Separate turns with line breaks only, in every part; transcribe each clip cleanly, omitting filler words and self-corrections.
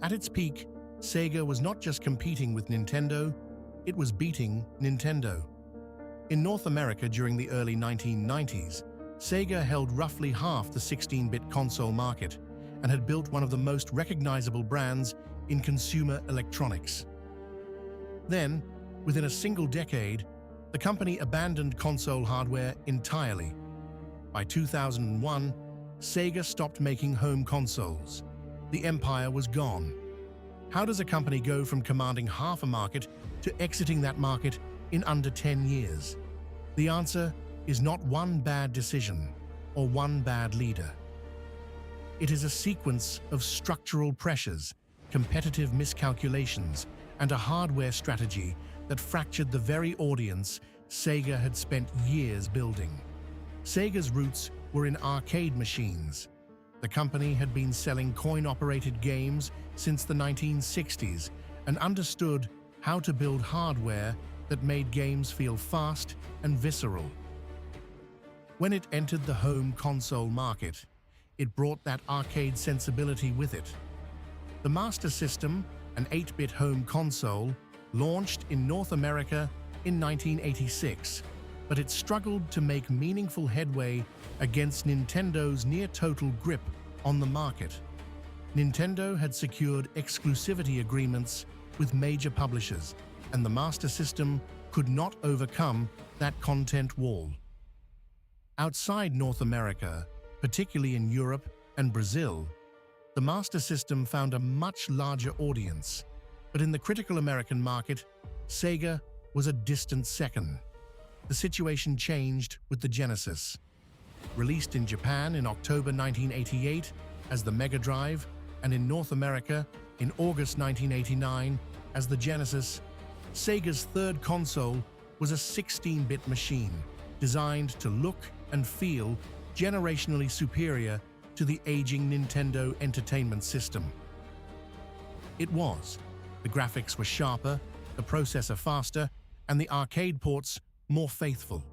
At its peak, Sega was not just competing with Nintendo, it was beating Nintendo. In North America during the early 1990s, Sega held roughly half the 16-bit console market and had built one of the most recognizable brands in consumer electronics. Then, within a single decade, the company abandoned console hardware entirely. By 2001, Sega stopped making home consoles. The empire was gone. How does a company go from commanding half a market to exiting that market in under 10 years? The answer is not one bad decision or one bad leader. It is a sequence of structural pressures, competitive miscalculations, and a hardware strategy that fractured the very audience Sega had spent years building. Sega's roots were in arcade machines. The company had been selling coin-operated games since the 1960s and understood how to build hardware that made games feel fast and visceral. When it entered the home console market, it brought that arcade sensibility with it. The Master System, an 8-bit home console, launched in North America in 1986, but it struggled to make meaningful headway against Nintendo's near-total grip on the market. Nintendo had secured exclusivity agreements with major publishers, and the Master System could not overcome that content wall. Outside North America, particularly in Europe and Brazil, the Master System found a much larger audience, but in the critical American market, Sega was a distant second. The situation changed with the Genesis. Released in Japan in October 1988 as the Mega Drive and in North America in August 1989 as the Genesis, Sega's third console was a 16-bit machine designed to look and feel generationally superior to the aging Nintendo Entertainment System. It was. The graphics were sharper, the processor faster, and the arcade ports more faithful.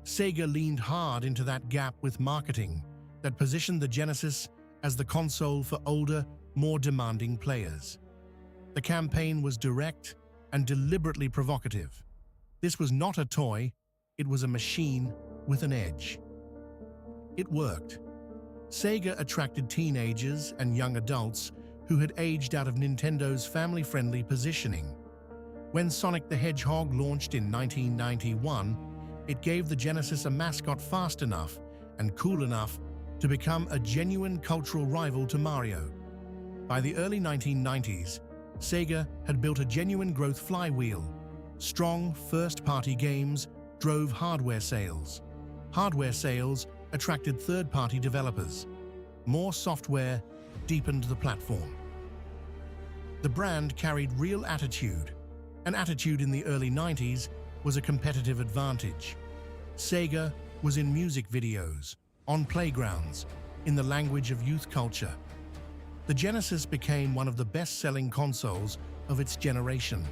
Sega leaned hard into that gap with marketing that positioned the Genesis as the console for older, more demanding players. The campaign was direct and deliberately provocative. This was not a toy, it was a machine with an edge. It worked. Sega attracted teenagers and young adults who had aged out of Nintendo's family-friendly positioning. When Sonic the Hedgehog launched in 1991, it gave the Genesis a mascot fast enough and cool enough to become a genuine cultural rival to Mario. By the early 1990s, Sega had built a genuine growth flywheel. Strong first-party games drove hardware sales. Hardware sales attracted third-party developers. More software deepened the platform. The brand carried real attitude. An attitude in the early 90s was a competitive advantage. Sega was in music videos, on playgrounds, in the language of youth culture. The Genesis became one of the best-selling consoles of its generation.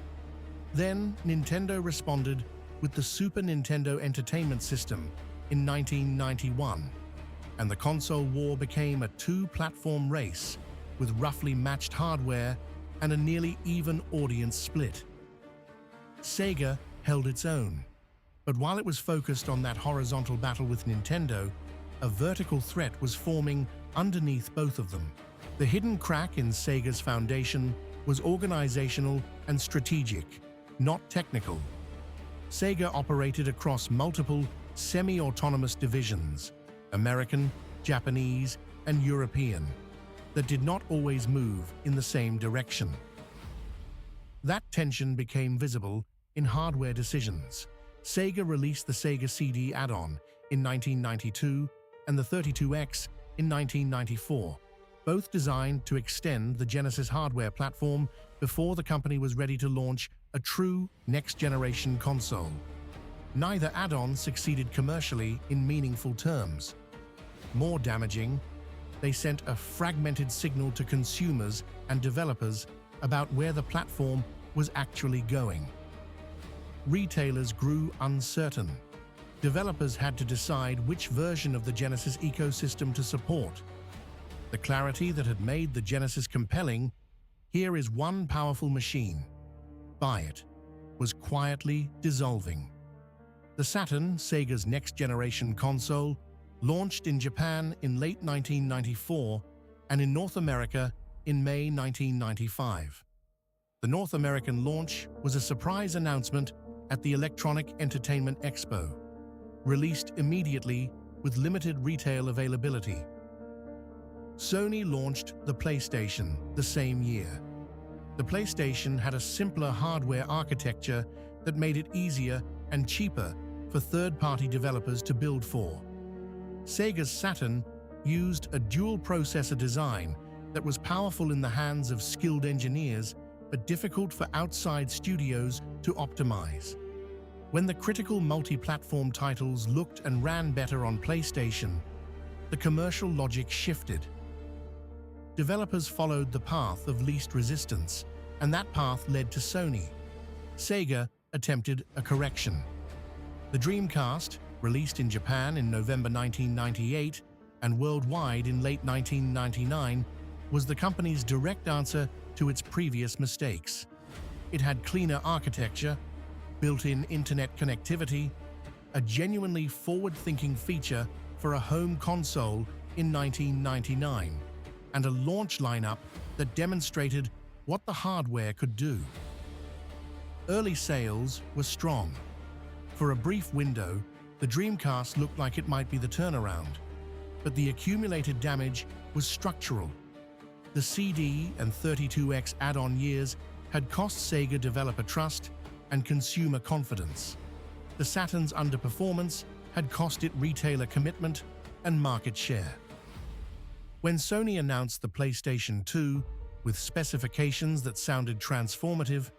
Then, Nintendo responded with the Super Nintendo Entertainment System in 1991, and the console war became a two-platform race with roughly matched hardware and a nearly even audience split. Sega held its own, but while it was focused on that horizontal battle with Nintendo, a vertical threat was forming underneath both of them. The hidden crack in Sega's foundation was organizational and strategic, not technical. Sega operated across multiple semi-autonomous divisions, American, Japanese, and European, that did not always move in the same direction. That tension became visible in hardware decisions. Sega released the Sega CD add-on in 1992 and the 32X in 1994, both designed to extend the Genesis hardware platform before the company was ready to launch a true next-generation console. Neither add-on succeeded commercially in meaningful terms. More damaging, they sent a fragmented signal to consumers and developers about where the platform was actually going. Retailers grew uncertain. Developers had to decide which version of the Genesis ecosystem to support. The clarity that had made the Genesis compelling, here is one powerful machine. Buy it, was quietly dissolving. The Saturn, Sega's next-generation console, launched in Japan in late 1994 and in North America in May 1995. The North American launch was a surprise announcement at the Electronic Entertainment Expo, released immediately with limited retail availability. Sony launched the PlayStation the same year. The PlayStation had a simpler hardware architecture that made it easier and cheaper for third-party developers to build for. Sega's Saturn used a dual-processor design that was powerful in the hands of skilled engineers but difficult for outside studios to optimize. When the critical multi-platform titles looked and ran better on PlayStation, the commercial logic shifted. Developers followed the path of least resistance, and that path led to Sony. Sega attempted a correction. The Dreamcast, released in Japan in November 1998 and worldwide in late 1999, was the company's direct answer to its previous mistakes. It had cleaner architecture, built-in internet connectivity, a genuinely forward-thinking feature for a home console in 1999, and a launch lineup that demonstrated what the hardware could do. Early sales were strong. For a brief window, the Dreamcast looked like it might be the turnaround, but the accumulated damage was structural. The CD and 32X add-on years had cost Sega developer trust and consumer confidence. The Saturn's underperformance had cost it retailer commitment and market share. When Sony announced the PlayStation 2 with specifications that sounded transformative,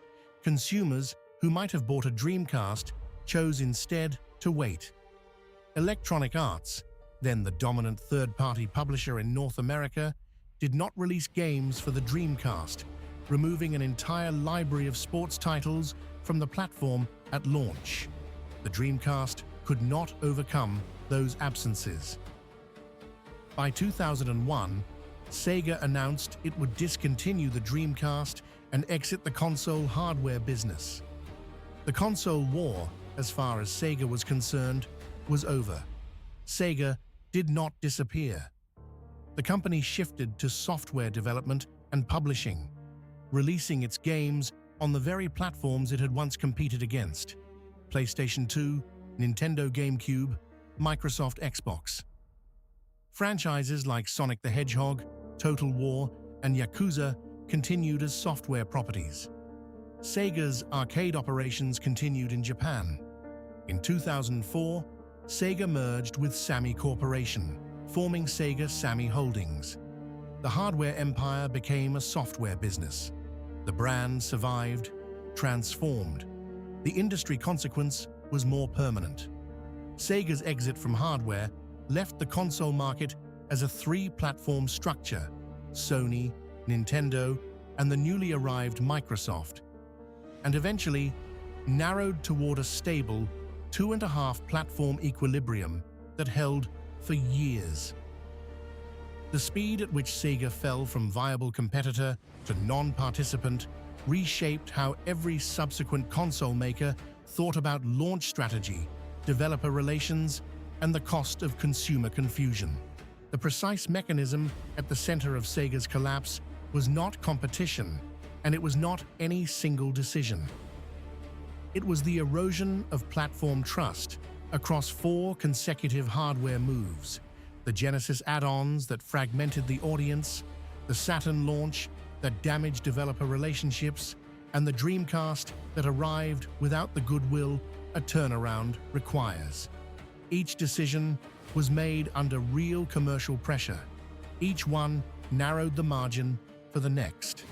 consumers who might have bought a Dreamcast chose instead to wait. Electronic Arts, then the dominant third-party publisher in North America, did not release games for the Dreamcast, removing an entire library of sports titles from the platform at launch. The Dreamcast could not overcome those absences. By 2001, Sega announced it would discontinue the Dreamcast and exit the console hardware business. The console war, as far as Sega was concerned, was over. Sega did not disappear. The company shifted to software development and publishing, releasing its games on the very platforms it had once competed against: PlayStation 2, Nintendo GameCube, Microsoft Xbox. Franchises like Sonic the Hedgehog, Total War, and Yakuza continued as software properties. Sega's arcade operations continued in Japan. In 2004, Sega merged with Sammy Corporation, forming Sega Sammy Holdings. The hardware empire became a software business. The brand survived, transformed. The industry consequence was more permanent. Sega's exit from hardware left the console market as a three-platform structure: Sony, Nintendo, and the newly arrived Microsoft, and eventually narrowed toward a stable 2.5-platform equilibrium that held for years. The speed at which Sega fell from viable competitor to non-participant reshaped how every subsequent console maker thought about launch strategy, developer relations, and the cost of consumer confusion. The precise mechanism at the center of Sega's collapse was not competition, and it was not any single decision. It was the erosion of platform trust across 4 consecutive hardware moves: the Genesis add-ons that fragmented the audience, the Saturn launch that damaged developer relationships, and the Dreamcast that arrived without the goodwill a turnaround requires. Each decision was made under real commercial pressure. Each one narrowed the margin for the next.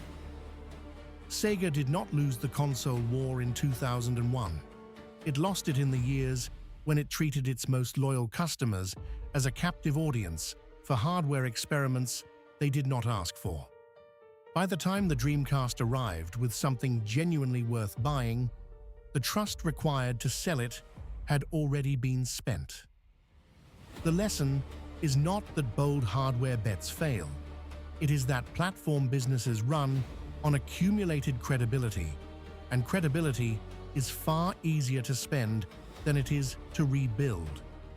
Sega did not lose the console war in 2001. It lost it in the years when it treated its most loyal customers as a captive audience for hardware experiments they did not ask for. By the time the Dreamcast arrived with something genuinely worth buying, the trust required to sell it had already been spent. The lesson is not that bold hardware bets fail. It is that platform businesses run on accumulated credibility, and credibility is far easier to spend than it is to rebuild.